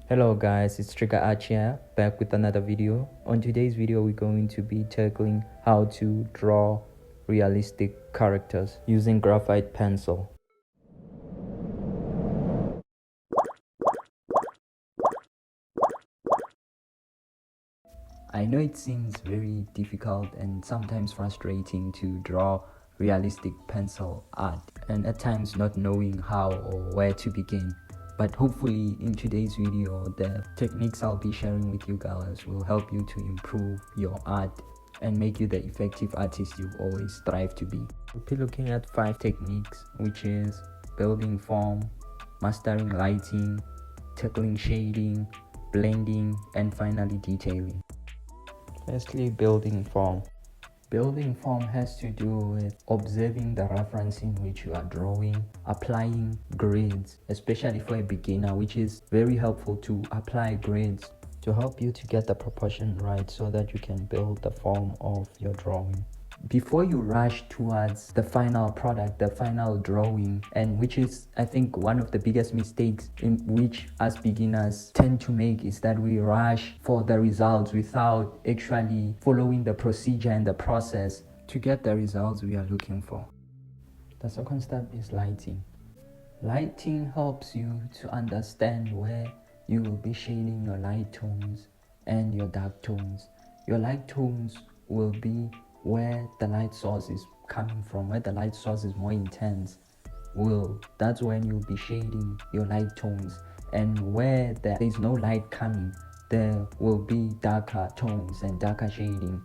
Hello guys, it's Trigger Achia back with another video. On today's video we're going to be tackling how to draw realistic characters using graphite pencil. I know it seems very difficult and sometimes frustrating to draw realistic pencil art, and at times not knowing how or where to begin. But hopefully in today's video, the techniques I'll be sharing with you guys will help you to improve your art and make you the effective artist you always strive to be. We'll be looking at 5 techniques, which is building form, mastering lighting, tackling shading, blending, and finally detailing. Firstly, building form. Building form has to do with observing the reference in which you are drawing, applying grids, especially for a beginner, which is very helpful to apply grids to help you to get the proportion right so that you can build the form of your drawing. Before you rush towards the final product, the final drawing, and which is, I think, one of the biggest mistakes in which us beginners tend to make, is that we rush for the results without actually following the procedure and the process to get the results we are looking for. The second step is lighting. Lighting helps you to understand where you will be shading your light tones and your dark tones. Your light tones will be where the light source is coming from, where the light source is more intense. That's when you'll be shading your light tones, and where there is no light coming, there will be darker tones and darker shading.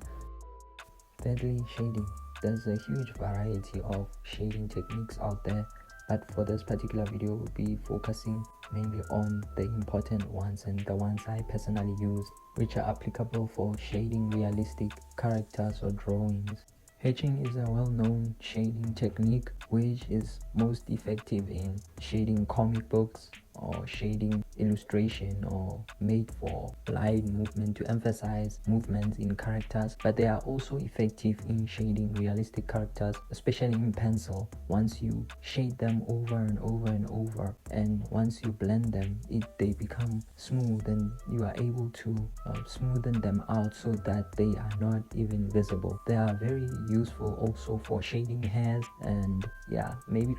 Thirdly, shading. There's a huge variety of shading techniques out there, but for this particular video we'll be focusing mainly on the important ones and the ones I personally use, which are applicable for shading realistic characters or drawings. Hatching is a well-known shading technique which is most effective in shading comic books or shading illustration, or made for light movement to emphasize movements in characters, but they are also effective in shading realistic characters, especially in pencil. Once you shade them over and over and over, and once you blend them, they become smooth, and you are able to smoothen them out so that they are not even visible. They are very useful also for shading hairs and maybe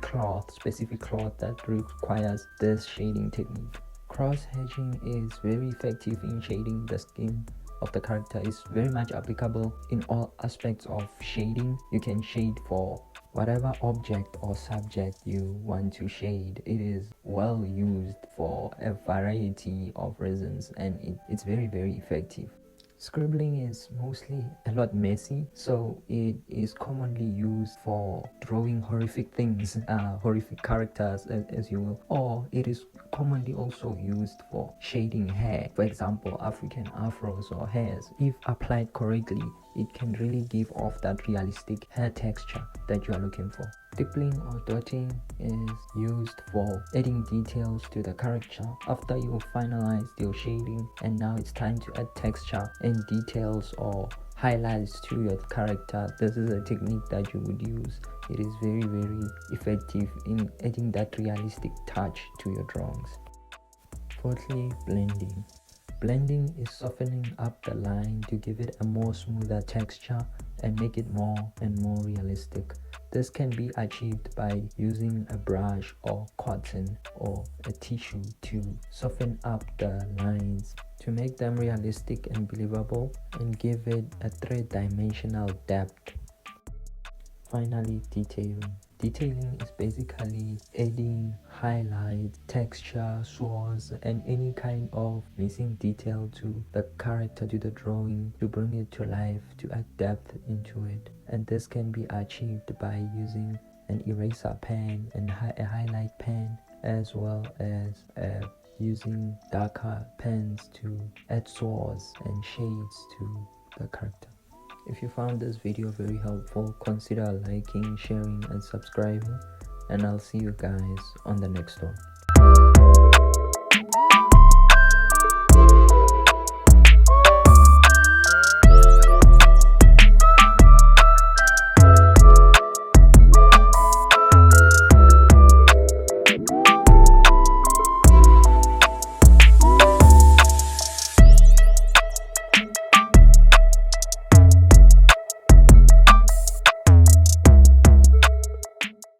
specific cloth that requires this shading technique. Cross hatching is very effective in shading the skin of the character. It's very much applicable in all aspects of shading. You can shade for whatever object or subject you want to shade. It is well used for a variety of reasons, and it's very effective. Scribbling is mostly a lot messy, so it is commonly used for drawing horrific things, horrific characters as you will, or it is commonly also used for shading hair, for example African afros or hairs. If applied correctly, it can really give off that realistic hair texture that you are looking for. Stippling or dotting is used for adding details to the character after you finalized your shading, and now it's time to add texture and details or highlights to your character. This is a technique that you would use. It is very effective in adding that realistic touch to your drawings. Fourthly, blending. Blending is softening up the line to give it a more smoother texture and make it more and more realistic. This can be achieved by using a brush or cotton or a tissue to soften up the lines to make them realistic and believable and give it a 3-dimensional depth. Finally, detailing. Detailing is basically adding highlights, texture, swirls, and any kind of missing detail to the character, to the drawing, to bring it to life, to add depth into it. And this can be achieved by using an eraser pen and a highlight pen, as well as using darker pens to add swirls and shades to the character. If you found this video very helpful, consider liking, sharing, and subscribing, and I'll see you guys on the next one.